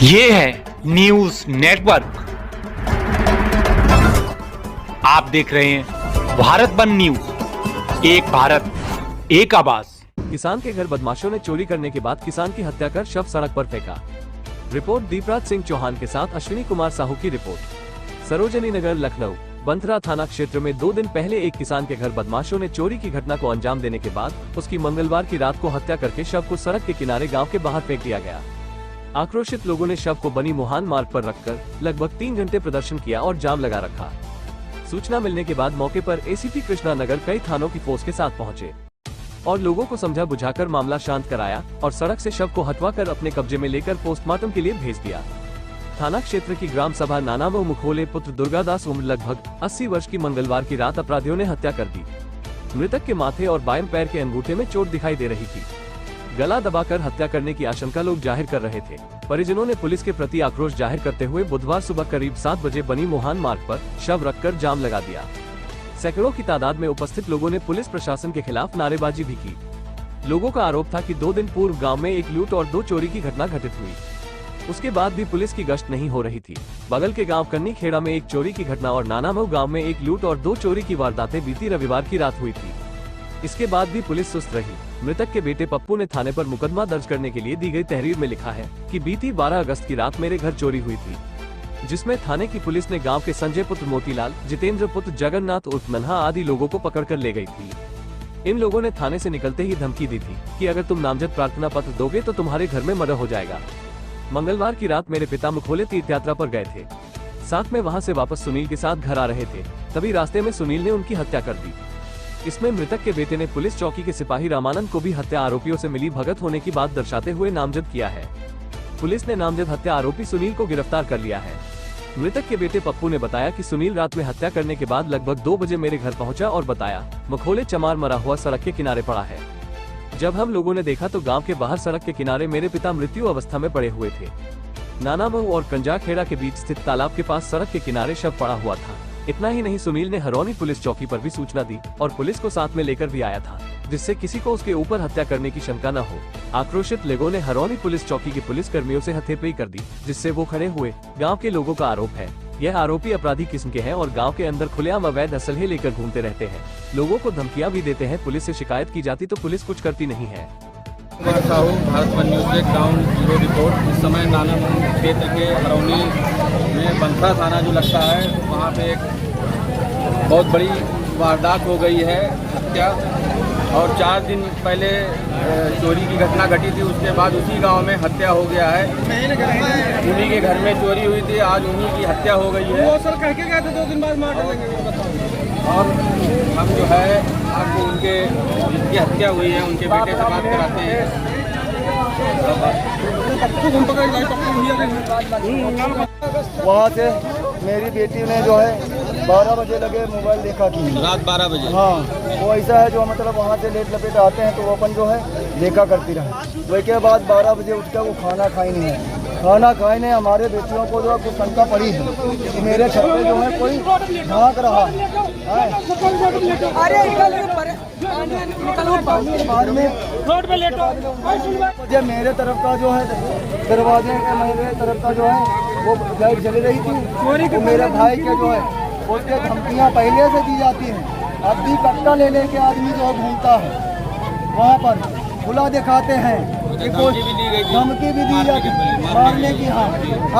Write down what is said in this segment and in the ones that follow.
ये है news network. आप देख रहे हैं भारत वन न्यूज, एक भारत एक आवाज। किसान के घर बदमाशों ने चोरी करने के बाद किसान की हत्या कर शव सड़क पर फेंका। रिपोर्ट दीपराज सिंह चौहान के साथ अश्विनी कुमार साहू की रिपोर्ट। सरोजनी नगर लखनऊ बंथरा थाना क्षेत्र में 2 दिन पहले एक किसान के घर बदमाशों ने चोरी की घटना को अंजाम देने के बाद उसकी मंगलवार की रात को हत्या करके शव को सड़क के किनारे गांव के बाहर फेंक दिया गया। आक्रोशित लोगों ने शव को बनी मुहान मार्ग पर रखकर लगभग 3 घंटे प्रदर्शन किया और जाम लगा रखा। सूचना मिलने के बाद मौके पर एसीपी कृष्णा नगर कई थानों की फोर्स के साथ पहुंचे और लोगों को समझा बुझाकर मामला शांत कराया और सड़क से शव को हटवाकर अपने कब्जे में लेकर पोस्टमार्टम के लिए भेज दिया। थाना क्षेत्र की ग्राम सभा नानामऊ मुखोले पुत्र दुर्गादास उम्र लगभग 80 वर्ष की मंगलवार की रात अपराधियों ने हत्या कर दी। मृतक के माथे और बाएं पैर के अंगूठे में चोट दिखाई दे रही थी। गला दबाकर हत्या करने की आशंका लोग जाहिर कर रहे थे। परिजनों ने पुलिस के प्रति आक्रोश जाहिर करते हुए बुधवार सुबह करीब 7 बजे बनी मुहान मार्ग पर शव रखकर जाम लगा दिया। सैकड़ों की तादाद में उपस्थित लोगों ने पुलिस प्रशासन के खिलाफ नारेबाजी भी की। लोगों का आरोप था कि 2 दिन पूर्व गांव में एक लूट और 2 चोरी की घटना घटित हुई। उसके बाद भी पुलिस की गश्त नहीं हो रही थी। बगल के गांव कन्नी खेड़ा में एक चोरी की घटना और नानामऊ गांव में एक लूट और 2 चोरी की वारदातें बीती रविवार की रात हुई थी। इसके बाद भी पुलिस सुस्त रही। मृतक के बेटे पप्पू ने थाने पर मुकदमा दर्ज करने के लिए दी गई तहरीर में लिखा है कि बीती 12 अगस्त की रात मेरे घर चोरी हुई थी, जिसमें थाने की पुलिस ने गांव के संजय पुत्र मोतीलाल, जितेंद्र पुत्र जगन्नाथ उर्फ नन्हा आदि लोगों को पकड़कर ले गई थी। इन लोगों ने थाने से निकलते ही धमकी दी थी कि अगर तुम नामजद प्रार्थना पत्र दोगे तो तुम्हारे घर में मर्डर हो जाएगा। मंगलवार की रात मेरे पिता मुखोले तीर्थ यात्रा पर गए थे। साथ में वहां से वापस सुनील के साथ घर आ रहे थे, तभी रास्ते में सुनील ने उनकी हत्या कर दी। इसमें मृतक के बेटे ने पुलिस चौकी के सिपाही रामानंद को भी हत्या आरोपियों से मिली भगत होने की बात दर्शाते हुए नामजद किया है। पुलिस ने नामजद हत्या आरोपी सुनील को गिरफ्तार कर लिया है। मृतक के बेटे पप्पू ने बताया कि सुनील रात में हत्या करने के बाद लगभग 2 बजे मेरे घर पहुंचा और बताया मुखोले चमार मरा हुआ सड़क के किनारे पड़ा है। जब हम लोगों ने देखा तो गांव के बाहर सड़क के किनारे मेरे पिता मृत्यु अवस्था में पड़े हुए थे। नानामऊ और कंजाखेड़ा के बीच स्थित तालाब के पास सड़क के किनारे शव पड़ा हुआ था। इतना ही नहीं, सुनील ने हरौनी पुलिस चौकी पर भी सूचना दी और पुलिस को साथ में लेकर भी आया था, जिससे किसी को उसके ऊपर हत्या करने की शंका न हो। आक्रोशित लोगों ने हरौनी पुलिस चौकी के पुलिस कर्मियों से हथेपई कर दी, जिससे वो खड़े हुए। गांव के लोगों का आरोप है यह आरोपी अपराधी किस्म के हैं और गांव के अंदर खुलेआम अवैध असलहे लेकर घूमते रहते हैं। लोगों को धमकियां भी देते हैं। पुलिस से शिकायत की जाती तो पुलिस कुछ करती नहीं है। साहू भारत वन न्यूज के ग्राउंड जीरो रिपोर्ट। इस समय नानामऊ क्षेत्र के हरौनी में बंथरा थाना जो लगता है, वहाँ पे एक बहुत बड़ी वारदात हो गई है, हत्या। और 4 दिन पहले चोरी की घटना घटी थी, उसके बाद उसी गांव में हत्या हो गया है। उन्हीं के घर में चोरी हुई थी, आज उन्हीं की हत्या हो गई है। वो सर कह के गए थे 2 दिन बाद मार डालेंगे। और हम जो है आपको उनके जिनकी हत्या हुई है उनके बेटे से बात कराते हैं। वहाँ से मेरी बेटी ने जो है 12 बजे लगे मोबाइल देखा कि रात 12 बजे। हाँ, वो ऐसा है जो मतलब वहाँ से लेट लपेट आते हैं तो वो अपन जो है देखा करती रहे। वही के बाद 12 बजे उठ कर वो खाना खाई नहीं है। खाना खाए नहीं, हमारे बेटियों को जो है कुछ शंका पड़ी है कि मेरे छत पे जो है कोई झाँक रहा है। बाद में रोड पे लेटो, जब मेरे तरफ का जो है दरवाजे के मेरे तरफ का जो है वो लाइट जल रही थी, तो मेरे भाई के जो है उसके धमकियाँ पहले से दी जाती हैं। अब भी कट्टा ले लेके आदमी जो घूमता है, वहाँ पर खुला दिखाते हैं कि कोई धमकी भी दी जाती है मारने की। हाँ,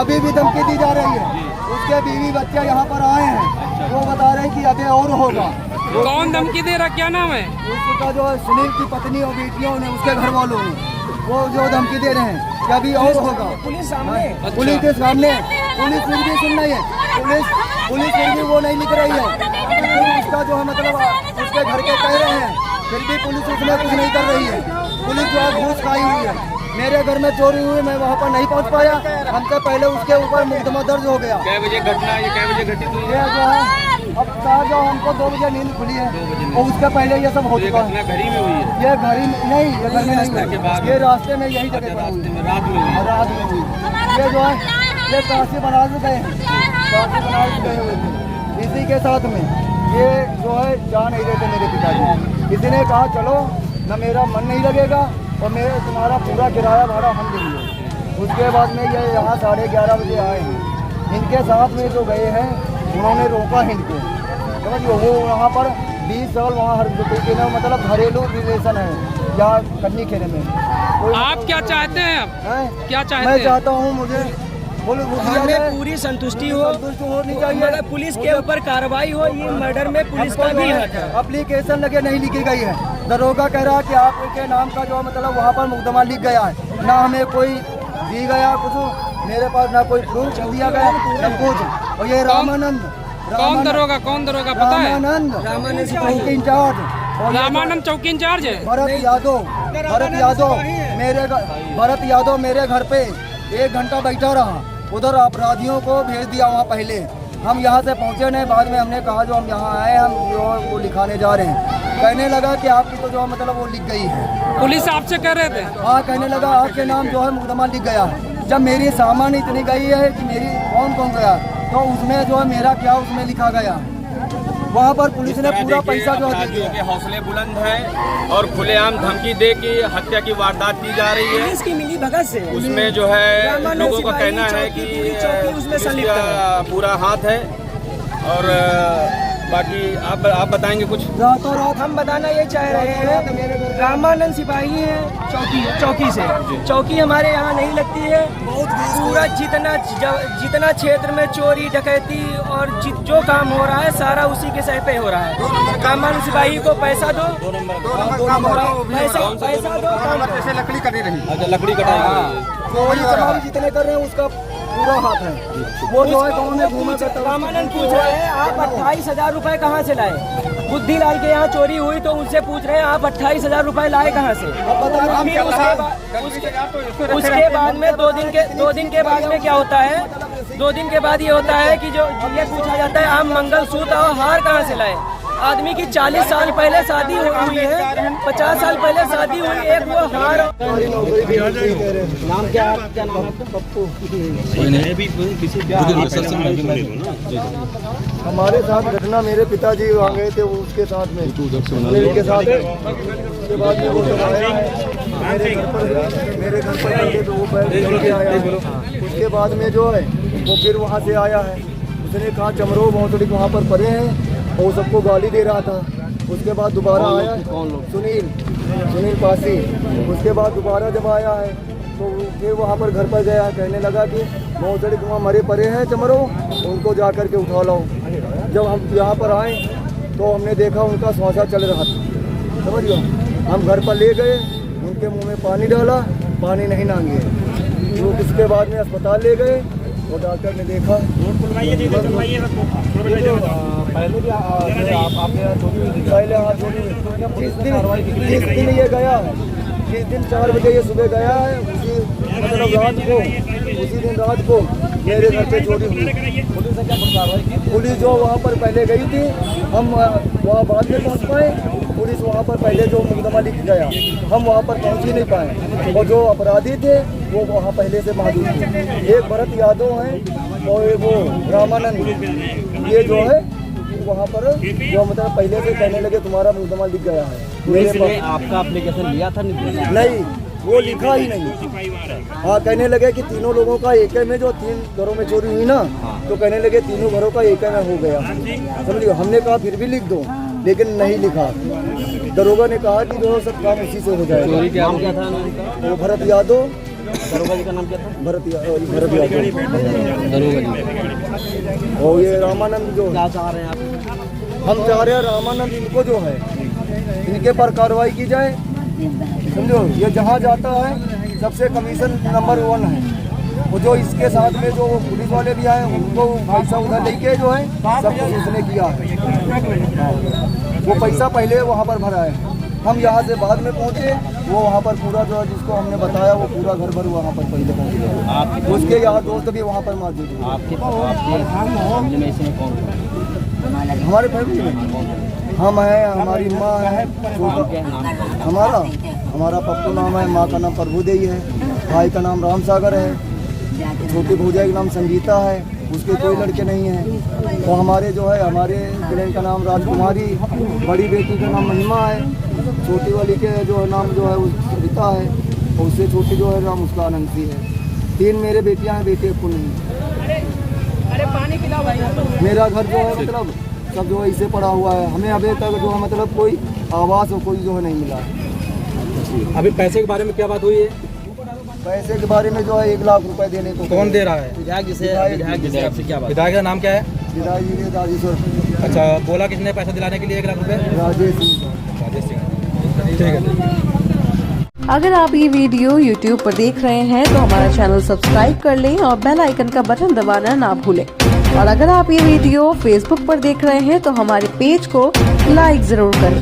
अभी भी धमकी दी जा रही है। उसके बीवी बच्चे यहाँ पर आए हैं, वो बता रहे हैं कि अभी और होगा। कौन धमकी दे रहा, क्या नाम है उसका? जो है सुनील की पत्नी और बेटियों ने, उसके घर वालों ने, वो जो धमकी दे रहे हैं कि अभी और होगा। पुलिस सामने, पुलिस के सामने, पुलिस फिर भी सुन रही है। पुलिस फिर भी वो नहीं लिख रही है। उसका जो है मतलब उसके घर के कह रहे हैं, फिर भी पुलिस उसमें कुछ नहीं कर रही है। पुलिस जो है घूस खाई हुई है। मेरे घर में चोरी हुई, मैं वहाँ पर नहीं पहुँच पाया। हमसे पहले उसके ऊपर मुकदमा दर्ज हो गया। क्या बजे घटना, ये क्या बजे घटित हुई? ये जो है अब जो हमको 2 बजे नींद खुली है और उसके पहले ये सब हो चुका है। घर ही में हुई है? ये घर ही नहीं, ये घर में नहीं, ये रास्ते में यही जगह पर हुई, रात में हुई। ये जो है ये काशी बनारस गए हैं, काशी बनारस गए हुए थे। इसी के साथ में ये जो है जा नहीं रहे थे मेरे पिताजी। किसी ने कहा चलो, न मेरा मन नहीं लगेगा और मेरे तुम्हारा पूरा किराया भाड़ा हम देंगे। उसके बाद में ये यहाँ 11:30 बजे आए हैं। इनके साथ में जो गए हैं उन्होंने रोका इनको, समझिए। वो वहाँ पर 20 साल वहाँ हर तरीके में मतलब घरेलू रिलेशन है यहाँ कन्नी खेरे में। आप क्या चाहते हैं अब? हैं? क्या चाहते मैं हैं? चाहता हूँ मुझे हमें पूरी संतुष्टि होनी चाहिए, मगर पुलिस के ऊपर कार्रवाई हो। ये मर्डर में पुलिस का भी हक है। एप्लीकेशन लगे नहीं लिखी गई है। दरोगा कह रहा है कि आपके नाम का जो मतलब वहाँ पर मुकदमा लिख गया है, ना हमें कोई दी गया कुछ, मेरे पास ना कोई प्रूफ दिया गया ना कुछ। और ये रामानंद कौन दरोगा पता है? रामानंद चौकी इंचार्ज, रामानंद चौकी इंचार्ज है। भरत यादव मेरे घर पे 1 घंटा बैठा रहा, उधर अपराधियों को भेज दिया वहाँ पहले। हम यहाँ से पहुँचे नहीं, बाद में हमने कहा जो हम यहाँ आए हम जो वो लिखाने जा रहे हैं। कहने लगा कि आपकी तो जो मतलब वो लिख गई है। पुलिस आपसे कह रहे थे? हाँ, कहने लगा आपके नाम जो है मुकदमा लिख गया है। जब मेरी सामान इतनी गई है कि मेरी कौन गया, तो उसमें जो है मेरा क्या उसमें लिखा गया। वहाँ पर पुलिस ने पूरा पैसा जो है के हौसले बुलंद हैं और खुलेआम धमकी दे के हत्या की वारदात की जा रही है। इसकी मिली भगत से उसमें जो है लोगों का कहना है कि उसमें पूरा हाथ है। और बाकी आप बताएंगे कुछ? रातों रात हम बताना ये चाह रहे हैं, रामानंद सिपाही है चौकी से। चौकी हमारे यहाँ नहीं लगती है। पूरा जितना क्षेत्र में चोरी डकैती और जो काम हो रहा है सारा उसी के सर पे हो रहा है। रामानंद सिपाही को पैसा दो, पैसा दो, जैसे लकड़ी कटी रही। अच्छा, लकड़ी कटाई जितने कर रहे हैं उसका पूरा हाथ है। वो जो है गाँव में घूमा करता है। रामानंद पूछ रहे हैं आप 28,000 रुपए कहाँ से लाए? बुद्धि लाल के यहाँ चोरी हुई तो उनसे पूछ रहे हैं आप 28,000 रुपए लाए कहाँ से? उसके बाद में 2 दिन के बाद में क्या होता है? 2 दिन के बाद ये होता है कि जो ये पूछा जाता है आप मंगलसूत्र और हार कहाँ से लाए? आदमी की 40 साल पहले शादी हुई है, 50 साल पहले शादी हुई, एक वो हार। नाम क्या नाम है? पप्पू। हमारे साथ घटना, मेरे पिताजी वहाँ गए थे, वो उसके साथ में के साथ उसके बाद में वो आया है मेरे घर पर तो वो बैठ के आया है। उसके बाद में जो है वो फिर वहाँ से आया है। उसने कहा चमरो बहुत वहाँ पर पड़े हैं और सबको गाली दे रहा था। उसके बाद दोबारा आया सुनील पासी। उसके बाद दोबारा जब आया है तो फिर वहाँ पर घर पर गया, कहने लगा कि मौसड़ी कुआं मरे पड़े हैं चमरो, उनको जा कर के उठा लाओ। जब हम यहाँ पर आए तो हमने देखा उनका श्वासा चल रहा था, समझ लो। हम घर पर ले गए, उनके मुँह में पानी डाला, पानी नहीं नांगे। तो उसके बाद में अस्पताल ले गए, वो डॉक्टर ने देखा जिस दिन ये गया, जिस दिन 4 बजे ये सुबह गया है, उसी दिन रात को मेरे घर पे चोरी हुई। पुलिस जो वहाँ पर पहले गई थी, हम वहाँ बाद में पहुँच पाए। पुलिस वहाँ पर पहले जो मुकदमा लिख गया, हम वहाँ पर पहुँच ही नहीं पाए। और जो अपराधी थे वो वहाँ पहले से मौजूद थे। एक भरत यादव हैं और वो रामानंद, ये जो है वहाँ पर जो मतलब पहले से कहने लगे तुम्हारा मुकदमा लिख गया है। मेरे पास आपका एप्लीकेशन लिया था? नहीं, वो लिखा ही नहीं। हाँ, कहने लगे कि तीनों लोगों का एक में जो 3 घरों में चोरी हुई ना, तो कहने लगे तीनों घरों का एक में हो गया, समझिए। हमने कहा फिर भी लिख दो, लेकिन नहीं लिखा। दरोगा ने कहा कि जो सब काम उसी से हो जाएगा। नाम क्या था? वो भरत यादव। दरोगा जी का नाम क्या था? भरत यादव। दरोगा जी। और ये रामानंद जो क्या चाह रहे हैं आप? हम चाह रहे हैं रामानंद इनको जो है इनके पर कार्रवाई की जाए, समझो। ये जहाँ जाता है सबसे कमीशन नंबर 1 है। और जो इसके साथ में जो पुलिस वाले भी आए उनको पैसा उधर लेके जो है सब कुछ उसने किया है। वो पैसा पहले वहाँ पर भरा है। हम यहाँ से बाद में पहुँचे, वो वहाँ पर पूरा जो जिसको हमने बताया वो पूरा घर भर वहाँ पर पहले पहुँच गया। उसके यार दोस्त भी वहाँ पर मौजूद हैं। हमारे फैमिली में हम हैं, हमारी माँ है, हमारा पप्पू नाम है, माँ का नाम प्रभुदेवी है, भाई का नाम राम सागर है, छोटी भौजाई का नाम संगीता है, उसके कोई लड़के नहीं हैं। तो हमारे जो है हमारे बहन का नाम राजकुमारी, बड़ी बेटी का नाम महिमा है, छोटी वाली के जो नाम जो है वो सरिता है, और उससे छोटी जो है नाम उसका अनंती है। 3 मेरे बेटियां हैं, बेटे को नहीं। अरे पानी पिलाओ भाई। मेरा घर जो है मतलब सब जो है इसे पड़ा हुआ है। हमें अभी तक जो है मतलब कोई आवास और कोई जो है नहीं मिला है। अभी पैसे के बारे में क्या बात हुई है? पैसे के बारे में जो है 1 लाख रुपए देने को कौन दे रहा है? विधायक आपसे क्या बात? विधायक का नाम क्या है? विधायक जी ने राजेश्वर। अच्छा, बोला किसने पैसा दिलाने के लिए 1 लाख रुपए? राजेश सिंह। राजेश सिंह। ठीक है। अगर आप ये वीडियो YouTube पर देख रहे हैं तो हमारा चैनल सब्सक्राइब कर लें और बेल आइकन का बटन दबाना ना भूलें। और अगर आप ये वीडियो Facebook पर देख रहे हैं तो हमारे पेज को लाइक जरूर करें।